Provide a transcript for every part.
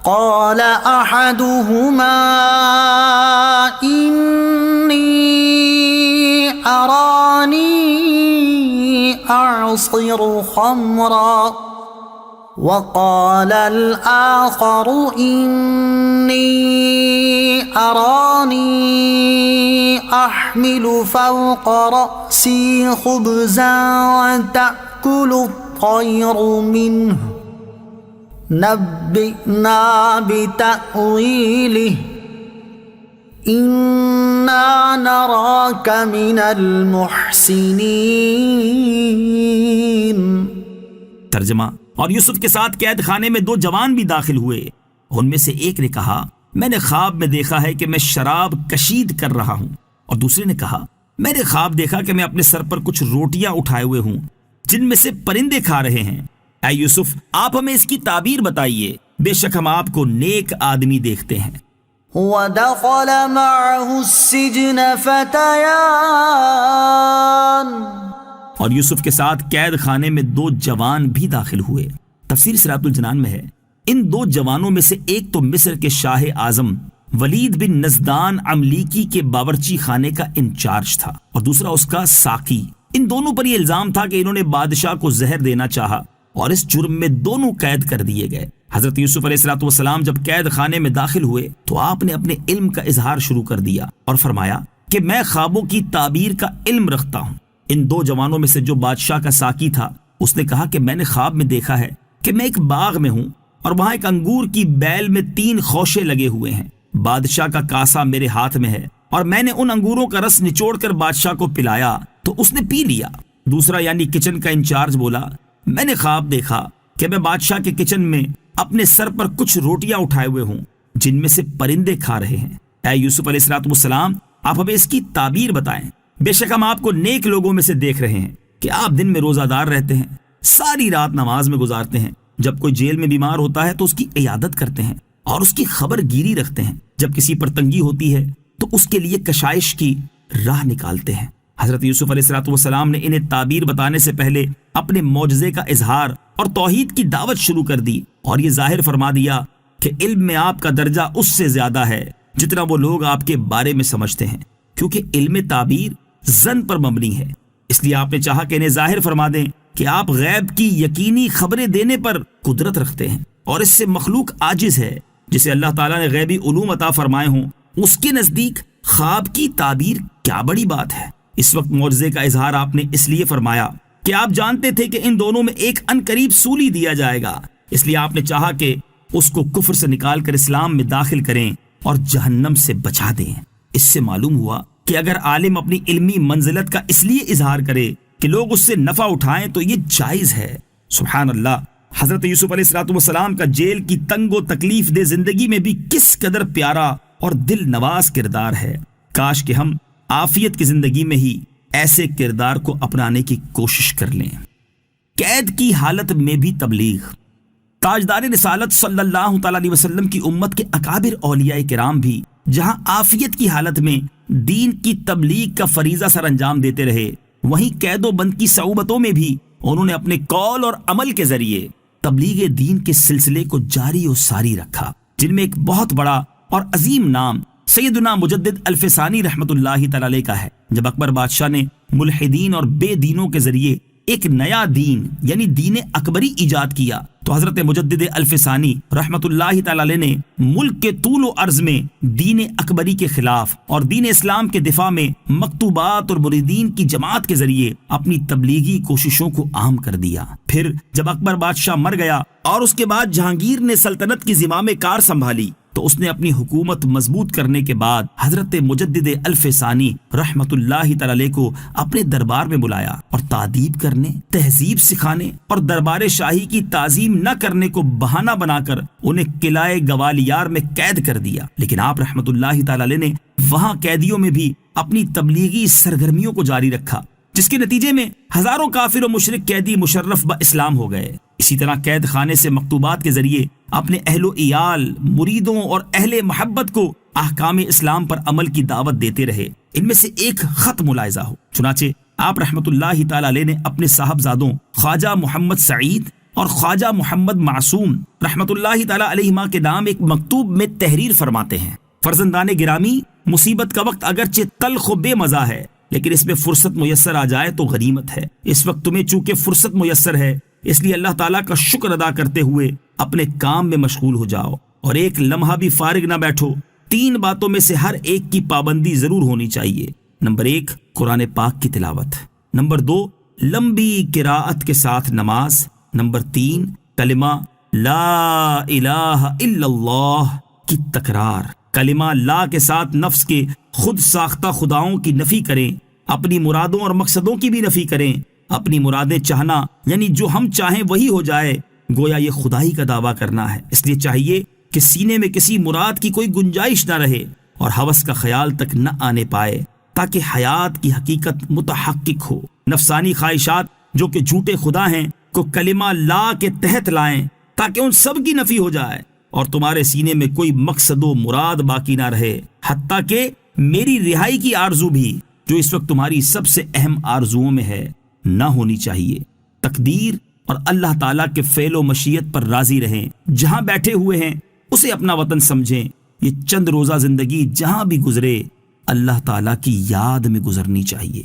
قال أحدهما إني أراني أعصر خمرا وقال الآخر إني أراني أحمل فوق رأسي خبزا وتأكل الطير منه نبئنا بتأويله إنا نراك من المحسنين۔ ترجمہ، اور یوسف کے ساتھ قید خانے میں 2 جوان بھی داخل ہوئے۔ ان میں سے ایک نے کہا میں نے خواب میں دیکھا ہے کہ میں شراب کشید کر رہا ہوں، اور دوسرے نے کہا میں نے خواب دیکھا کہ میں اپنے سر پر کچھ روٹیاں اٹھائے ہوئے ہوں جن میں سے پرندے کھا رہے ہیں۔ اے یوسف، آپ ہمیں اس کی تعبیر بتائیے، بے شک ہم آپ کو نیک آدمی دیکھتے ہیں۔ وَدَخَلَ مَعَهُ السِّجْنَ فَتَيَانِ، اور یوسف کے ساتھ قید خانے میں 2 جوان بھی داخل ہوئے۔ تفسیر سراۃ الجنان میں ہے ان 2 جوانوں میں سے ایک تو مصر کے شاہ اعظم ولید بن نزدان عملیکی کے باورچی خانے کا انچارج تھا، اور دوسرا اس کا ساقی۔ ان دونوں پر یہ الزام تھا کہ انہوں نے بادشاہ کو زہر دینا چاہا، اور اس جرم میں دونوں قید کر دیے گئے۔ حضرت یوسف علیہ السلام جب قید خانے میں داخل ہوئے تو آپ نے اپنے علم کا اظہار شروع کر دیا اور فرمایا کہ میں خوابوں کی تعبیر کا علم رکھتا ہوں۔ ان 2 جوانوں میں سے جو بادشاہ کا ساقی تھا اس نے کہا کہ میں نے خواب میں دیکھا ہے کہ میں ایک باغ میں ہوں اور وہاں ایک انگور کی بیل میں 3 خوشے لگے ہوئے ہیں۔ بادشاہ کا کاسا میرے ہاتھ میں ہے اور میں نے ان انگوروں کا رس نچوڑ کر بادشاہ کو پلایا تو اس نے پی لیا۔ دوسرا یعنی کچن کا انچارج بولا میں نے خواب دیکھا کہ میں بادشاہ کے کچن میں اپنے سر پر کچھ روٹیاں اٹھائے ہوئے ہوں جن میں سے پرندے کھا رہے ہیں۔ اے یوسف علیہ السلام، آپ ہمیں اس کی تعبیر بتائیں، بے شک ہم آپ کو نیک لوگوں میں سے دیکھ رہے ہیں کہ آپ دن میں روزہ دار رہتے ہیں، ساری رات نماز میں گزارتے ہیں، جب کوئی جیل میں بیمار ہوتا ہے تو اس کی عیادت کرتے ہیں اور اس کی خبر گیری رکھتے ہیں، جب کسی پر تنگی ہوتی ہے تو اس کے لیے کشائش کی راہ نکالتے ہیں۔ حضرت یوسف علیہ السلام نے انہیں تعبیر بتانے سے پہلے اپنے معجزے کا اظہار اور توحید کی دعوت شروع کر دی، اور یہ ظاہر فرما دیا کہ علم میں آپ کا درجہ اس سے زیادہ ہے جتنا وہ لوگ آپ کے بارے میں سمجھتے ہیں، کیونکہ علم تعبیر ظن پر مبنی ہے۔ اس لیے آپ نے چاہا کہ انہیں ظاہر فرما دیں کہ آپ غیب کی یقینی خبریں دینے پر قدرت رکھتے ہیں، اور اس سے مخلوق عاجز ہے۔ جسے اللہ تعالیٰ نے غیبی علوم عطا فرمائے ہوں اس کے نزدیک خواب کی تعبیر کیا بڑی بات ہے۔ اس وقت معجزے کا اظہار آپ نے اس لیے فرمایا کہ آپ جانتے تھے کہ ان دونوں میں ایک عنقریب سولی دیا جائے گا، اس لیے آپ نے چاہا کہ اس کو کفر سے نکال کر اسلام میں داخل کریں اور جہنم سے بچا دیں۔ اس سے معلوم ہوا کہ اگر عالم اپنی علمی منزلت کا اس لیے اظہار کرے کہ لوگ اس سے نفع اٹھائیں تو یہ جائز ہے۔ سبحان اللہ، حضرت یوسف علیہ السلام کا جیل کی تنگ و تکلیف دہ زندگی میں بھی کس قدر پیارا اور دل نواز کردار ہے۔ کاش کہ ہم عافیت کی زندگی میں ہی ایسے کردار کو اپنانے کی کوشش کر لیں۔ قید کی حالت میں بھی تبلیغ۔ تاجدار رسالت صلی اللہ تعالی علیہ وسلم کی امت کے اکابر اولیاء کرام بھی جہاں عافیت کی حالت میں دین کی تبلیغ کا فریضہ سر انجام دیتے رہے، وہیں قید و بند کی صعوبتوں میں بھی انہوں نے اپنے قول اور عمل کے ذریعے تبلیغ دین کے سلسلے کو جاری و ساری رکھا، جن میں ایک بہت بڑا اور عظیم نام سیدنا مجدد الفسانی رحمت اللہ تعالی علیہ کا ہے۔ جب اکبر بادشاہ نے ملحدین اور بے دینوں کے ذریعے ایک نیا دین یعنی دین اکبری ایجاد کیا تو حضرت مجدد الفسانی رحمت اللہ تعالی علیہ نے ملک کے طول و عرض میں دین اکبری کے خلاف اور دین اسلام کے دفاع میں مکتوبات اور مریدین کی جماعت کے ذریعے اپنی تبلیغی کوششوں کو عام کر دیا۔ پھر جب اکبر بادشاہ مر گیا اور اس کے بعد جہانگیر نے سلطنت کی زمام کار سنبھالی تو اس نے اپنی حکومت مضبوط کرنے کے بعد حضرت مجدد الف ثانی رحمت اللہ تعالی علیہ کو اپنے دربار میں بلایا اور تادیب کرنے، تہذیب سکھانے اور دربار شاہی کی تعظیم نہ کرنے کو بہانہ بنا کر انہیں قلعہ گوالیار میں قید کر دیا۔ لیکن آپ رحمت اللہ تعالی علیہ نے وہاں قیدیوں میں بھی اپنی تبلیغی سرگرمیوں کو جاری رکھا، جس کے نتیجے میں ہزاروں کافر و مشرک قیدی مشرف با اسلام ہو گئے۔ اسی طرح قید خانے سے مکتوبات کے ذریعے اپنے اہل و عیال، مریدوں اور اہل محبت کو احکام اسلام پر عمل کی دعوت دیتے رہے۔ ان میں سے ایک خط ملاحظہ ہو، چنانچہ آپ رحمت اللہ تعالی علیہ نے اپنے صاحبزادوں خواجہ محمد سعید اور خواجہ محمد معصوم رحمت اللہ تعالی علیہما کے نام ایک مکتوب میں تحریر فرماتے ہیں: فرزندان گرامی، مصیبت کا وقت اگرچہ تلخ و بے مزہ ہے، لیکن اس میں فرصت میسر آ جائے تو غنیمت ہے۔ اس وقت تمہیں چونکہ فرصت میسر ہے، اس لیے اللہ تعالیٰ کا شکر ادا کرتے ہوئے اپنے کام میں مشغول ہو جاؤ اور ایک لمحہ بھی فارغ نہ بیٹھو۔ 3 باتوں میں سے ہر ایک کی پابندی ضرور ہونی چاہیے۔ نمبر 1، قرآن پاک کی تلاوت۔ نمبر 2، لمبی قراءت کے ساتھ نماز۔ نمبر 3، کلمہ لا الہ الا اللہ کی تکرار۔ کلمہ لا کے ساتھ نفس کے خود ساختہ خداؤں کی نفی کریں، اپنی مرادوں اور مقصدوں کی بھی نفی کریں۔ اپنی مرادیں چاہنا یعنی جو ہم چاہیں وہی ہو جائے، گویا یہ خدائی کا دعویٰ کرنا ہے۔ اس لیے چاہیے کہ سینے میں کسی مراد کی کوئی گنجائش نہ رہے اور ہوس کا خیال تک نہ آنے پائے، تاکہ حیات کی حقیقت متحقق ہو۔ نفسانی خواہشات جو کہ جھوٹے خدا ہیں کو کلمہ لا کے تحت لائیں تاکہ ان سب کی نفی ہو جائے اور تمہارے سینے میں کوئی مقصد و مراد باقی نہ رہے، حتیٰ کہ میری رہائی کی آرزو بھی جو اس وقت تمہاری سب سے اہم آرزوؤں میں ہے نہ ہونی چاہیے۔ تقدیر اور اللہ تعالیٰ کے فعل و مشیت پر راضی رہیں۔ جہاں بیٹھے ہوئے ہیں اسے اپنا وطن سمجھیں۔ یہ چند روزہ زندگی جہاں بھی گزرے اللہ تعالیٰ کی یاد میں گزرنی چاہیے۔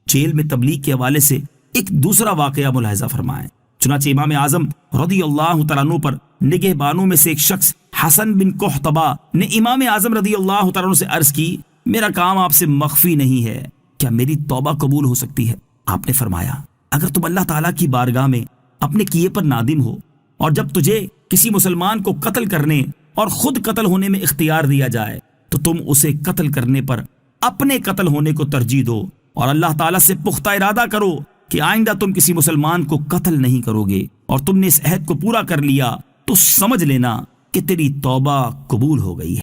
جیل میں تبلیغ کے حوالے سے ایک دوسرا واقعہ ملاحظہ فرمائیں۔ چنانچہ امام اعظم رضی اللہ تعالیٰ عنہ پر نگہبانوں میں سے ایک شخص حسن بن قحطبہ نے امام اعظم رضی اللہ تعالیٰ عنہ سے عرض کی: میرا کام آپ سے مخفی نہیں ہے، کیا میری توبہ قبول ہو سکتی ہے؟ آپ نے فرمایا: اگر تم اللہ تعالیٰ کی بارگاہ میں اپنے کیے پر نادم ہو اور جب تجھے کسی مسلمان کو قتل کرنے اور خود قتل ہونے میں اختیار دیا جائے تو تم اسے قتل کرنے پر اپنے قتل ہونے کو ترجیح دو اور اللہ تعالیٰ سے پختہ ارادہ کرو کہ آئندہ تم کسی مسلمان کو قتل نہیں کرو گے اور تم نے اس عہد کو پورا کر لیا تو سمجھ لینا کہ تیری توبہ قبول ہو گئی ہے۔